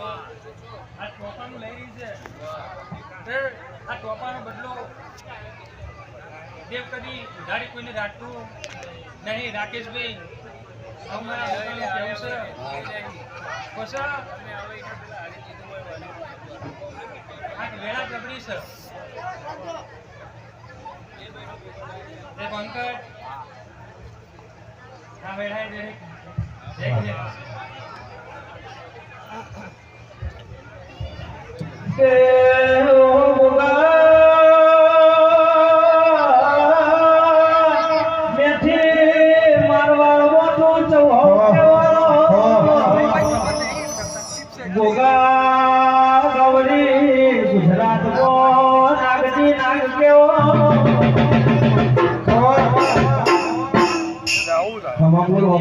આ ટોપાનું લઈ રહી છે આ ટોપાનો બદલો દેવ કદી ઉધારી કોઈને રાખતું નહીં. રાકેશભાઈ અમારા લોકોનું કેવું છે પછી આ વેળા જબરી છે એ બંકટ આ વેળા કે ગોગા ગવડી ગુજરાત કો નાગજી નાગ કેવો તમામ લોકો